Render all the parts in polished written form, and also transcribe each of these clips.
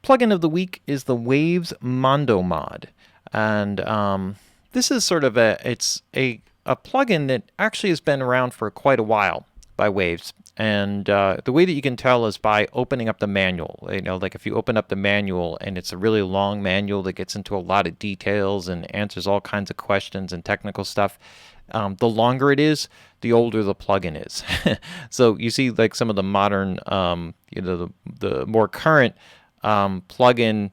plugin of the week is the Waves MondoMod, and this is sort of a plugin that actually has been around for quite a while by Waves. And the way that you can tell is by opening up the manual. Like if you open up the manual and it's a really long manual that gets into a lot of details and answers all kinds of questions and technical stuff, the longer it is, the older the plugin is. So you see like some of the modern, the more current plugin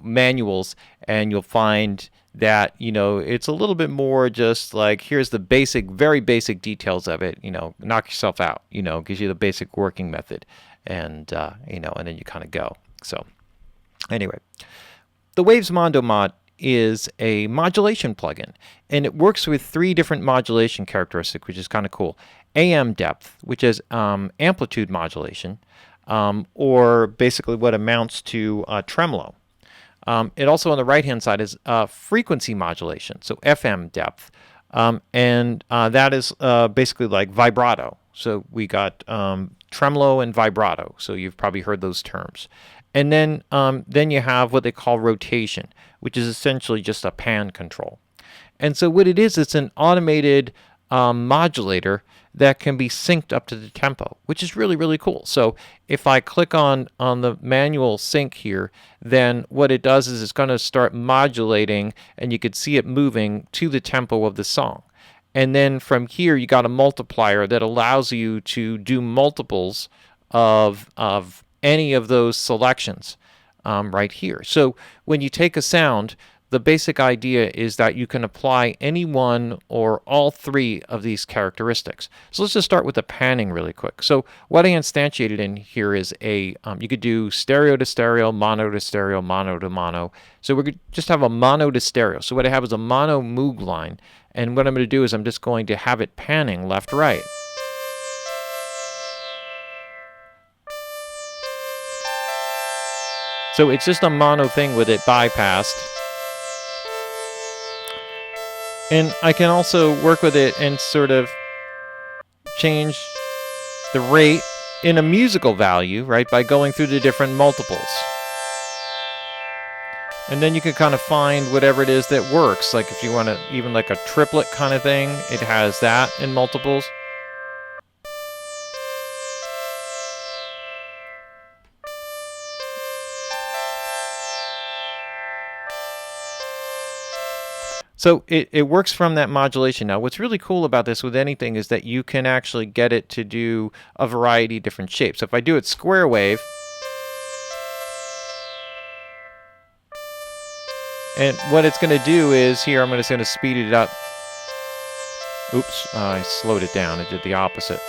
manuals, and you'll find that it's a little bit more just like, here's the very basic details of it. Knock yourself out. Gives you the basic working method, and and then you kind of go. So anyway, the Waves MondoMod is a modulation plugin, and it works with 3 different modulation characteristics, which is kind of cool. AM depth, which is amplitude modulation, or basically what amounts to tremolo. It also on the right-hand side is frequency modulation, so FM depth, and that is basically like vibrato. So we got tremolo and vibrato, so you've probably heard those terms. And then you have what they call rotation, which is essentially just a pan control. And so what it is, it's an automated modulator that can be synced up to the tempo, which is really, really cool. So if I click on the manual sync here, then what it does is it's going to start modulating, and you could see it moving to the tempo of the song. And then from here, you got a multiplier that allows you to do multiples of any of those selections right here. So when you take a sound, the basic idea is that you can apply any one or all 3 of these characteristics. So let's just start with the panning really quick. So what I instantiated in here is you could do stereo to stereo, mono to stereo, mono to mono. So we're going to just have a mono to stereo. So what I have is a mono Moog line, and what I'm going to do is I'm just going to have it panning left, right. So it's just a mono thing with it bypassed. And I can also work with it and sort of change the rate in a musical value, right, by going through the different multiples. And then you can kind of find whatever it is that works. Like if you want to, even like a triplet kind of thing, it has that in multiples. So it works from that modulation. Now, what's really cool about this with anything is that you can actually get it to do a variety of different shapes. So if I do it square wave, and what it's going to do is here, I'm just going to speed it up. Oops, I slowed it down. I did the opposite.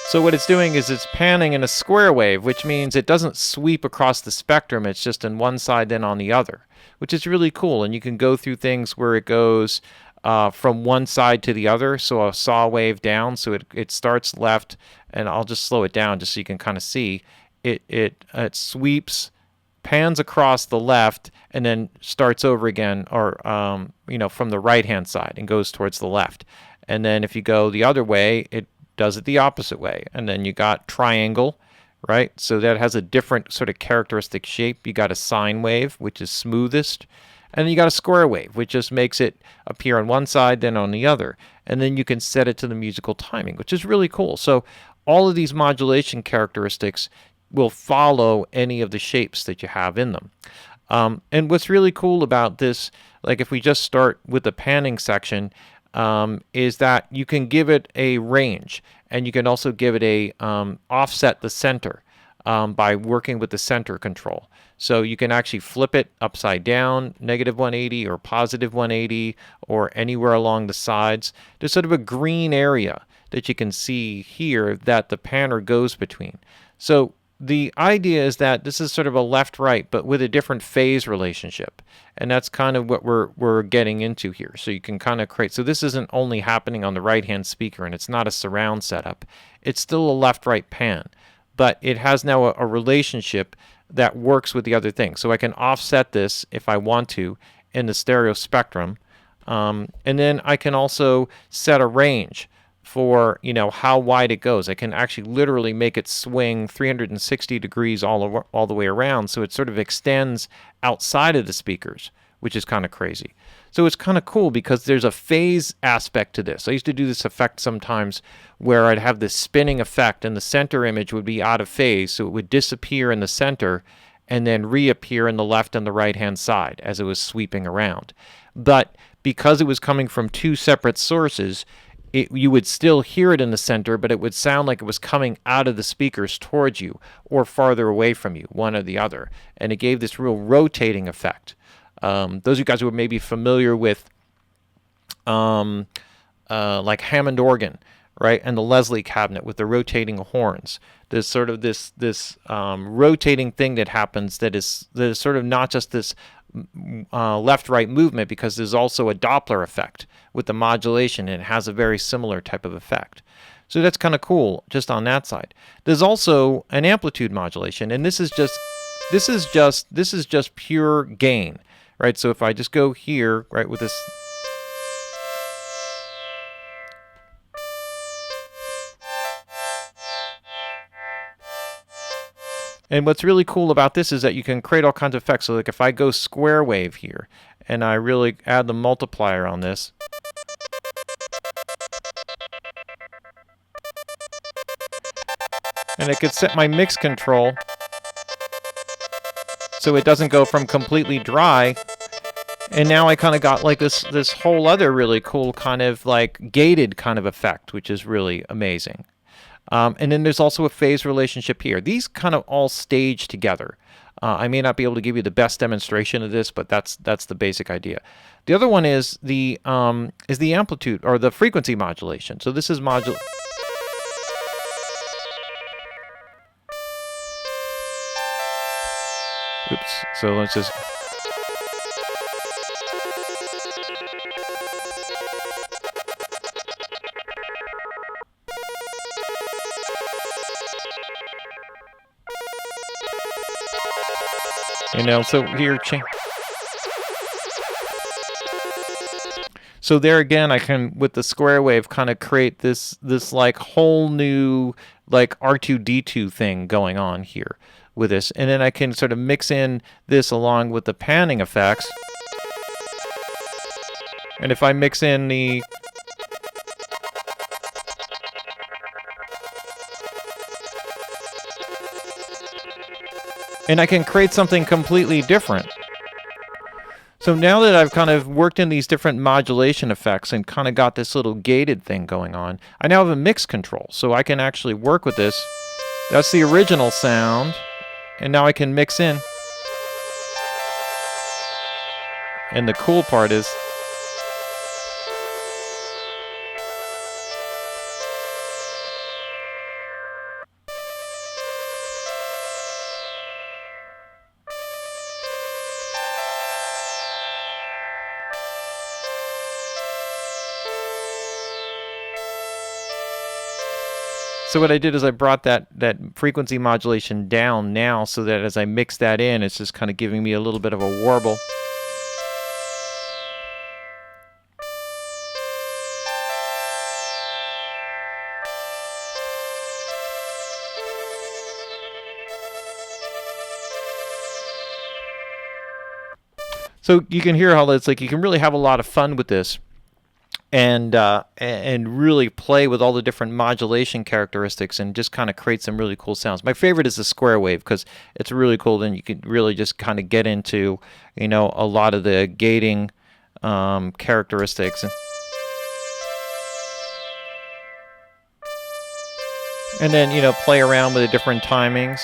So what it's doing is it's panning in a square wave, which means it doesn't sweep across the spectrum. It's just on one side, then on the other, which is really cool. And you can go through things where it goes from one side to the other. So a saw wave down, so it starts left, and I'll just slow it down just so you can kind of see. It sweeps, pans across the left, and then starts over again, or from the right-hand side and goes towards the left. And then if you go the other way, it does it the opposite way. And then you got triangle, right? So that has a different sort of characteristic shape. You got a sine wave, which is smoothest. And then you got a square wave, which just makes it appear on one side, then on the other. And then you can set it to the musical timing, which is really cool. So all of these modulation characteristics will follow any of the shapes that you have in them. And what's really cool about this, like if we just start with the panning section, is that you can give it a range, and you can also give it a offset the center by working with the center control. So you can actually flip it upside down, negative 180 or positive 180, or anywhere along the sides. There's sort of a green area that you can see here that the panner goes between. So the idea is that this is sort of a left-right, but with a different phase relationship. And that's kind of what we're getting into here. So you can kind of create, so this isn't only happening on the right-hand speaker, and it's not a surround setup. It's still a left-right pan, but it has now a relationship that works with the other things. So I can offset this if I want to in the stereo spectrum. And then I can also set a range for, you know, how wide it goes. I can actually literally make it swing 360 degrees all the way around, so it sort of extends outside of the speakers, which is kind of crazy. So it's kind of cool because there's a phase aspect to this. I used to do this effect sometimes where I'd have this spinning effect and the center image would be out of phase, so it would disappear in the center and then reappear in the left and the right hand side as it was sweeping around. But because it was coming from two separate sources, you would still hear it in the center, but it would sound like it was coming out of the speakers towards you or farther away from you, one or the other. And it gave this real rotating effect. Those of you guys who are maybe familiar with like Hammond organ, right, and the Leslie cabinet with the rotating horns, there's sort of this rotating thing that happens that is sort of not just this left-right movement, because there's also a Doppler effect with the modulation, and it has a very similar type of effect. So that's kind of cool just on that side. There's also an amplitude modulation, and this is just pure gain, right? So if I just go here, right, with this, and what's really cool about this is that you can create all kinds of effects. So like if I go square wave here and I really add the multiplier on this, and I could set my mix control so it doesn't go from completely dry. And now I kind of got like this whole other really cool kind of like gated kind of effect, which is really amazing. And then there's also a phase relationship here. These kind of all stage together. I may not be able to give you the best demonstration of this, but that's the basic idea. The other one is the amplitude or the frequency modulation. So this is Oops. So let's just. You know, so here, so there again, I can, with the square wave, kind of create this like whole new like R2D2 thing going on here with this, and then I can sort of mix in this along with the panning effects. And if I mix in the and I can create something completely different. So now that I've kind of worked in these different modulation effects and kind of got this little gated thing going on, I now have a mix control. So I can actually work with this. That's the original sound. And now I can mix in. And the cool part is, so what I did is I brought that frequency modulation down now, so that as I mix that in, it's just kind of giving me a little bit of a warble. So you can hear how it's like you can really have a lot of fun with this. And really play with all the different modulation characteristics and just kind of create some really cool sounds. My favorite is the square wave because it's really cool. Then you can really just kind of get into, you know, a lot of the gating characteristics. And then, you know, play around with the different timings.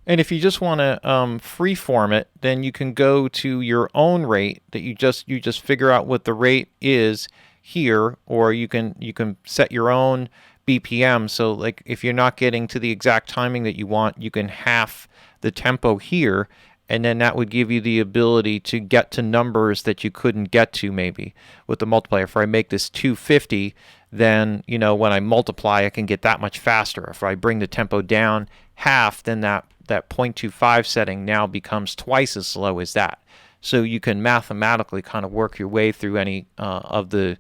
And if you just want to freeform it, then you can go to your own rate that you just figure out what the rate is here, or you can set your own BPM. So like if you're not getting to the exact timing that you want, you can half the tempo here, and then that would give you the ability to get to numbers that you couldn't get to maybe with the multiplier. If I make this 250, then, when I multiply, I can get that much faster. If I bring the tempo down half, then that 0.25 setting now becomes twice as slow as that. So you can mathematically kind of work your way through any of the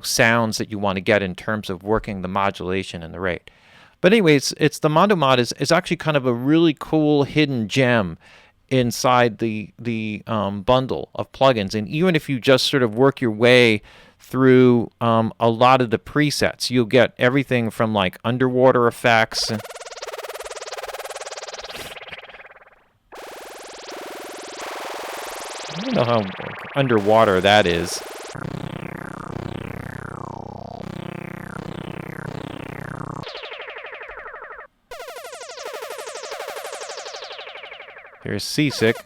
sounds that you want to get in terms of working the modulation and the rate. But anyways, it's the MondoMod is actually kind of a really cool hidden gem inside the bundle of plugins. And even if you just sort of work your way through a lot of the presets, you'll get everything from like underwater effects. I don't know how underwater that is. Here's Seasick.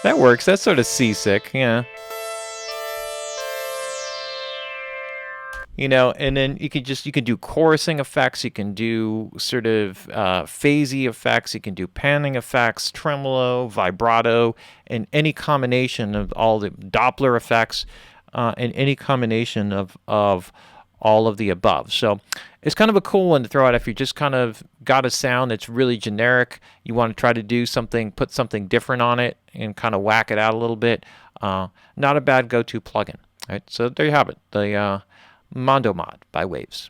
That works. That's sort of Seasick, yeah. And then you can do chorusing effects, you can do sort of phasey effects, you can do panning effects, tremolo, vibrato, and any combination of all the Doppler effects, and any combination of all of the above. So it's kind of a cool one to throw out if you just kind of got a sound that's really generic. You want to try to do something, put something different on it, and kind of whack it out a little bit. Not a bad go-to plugin. Right? So there you have it. The MondoMod by Waves.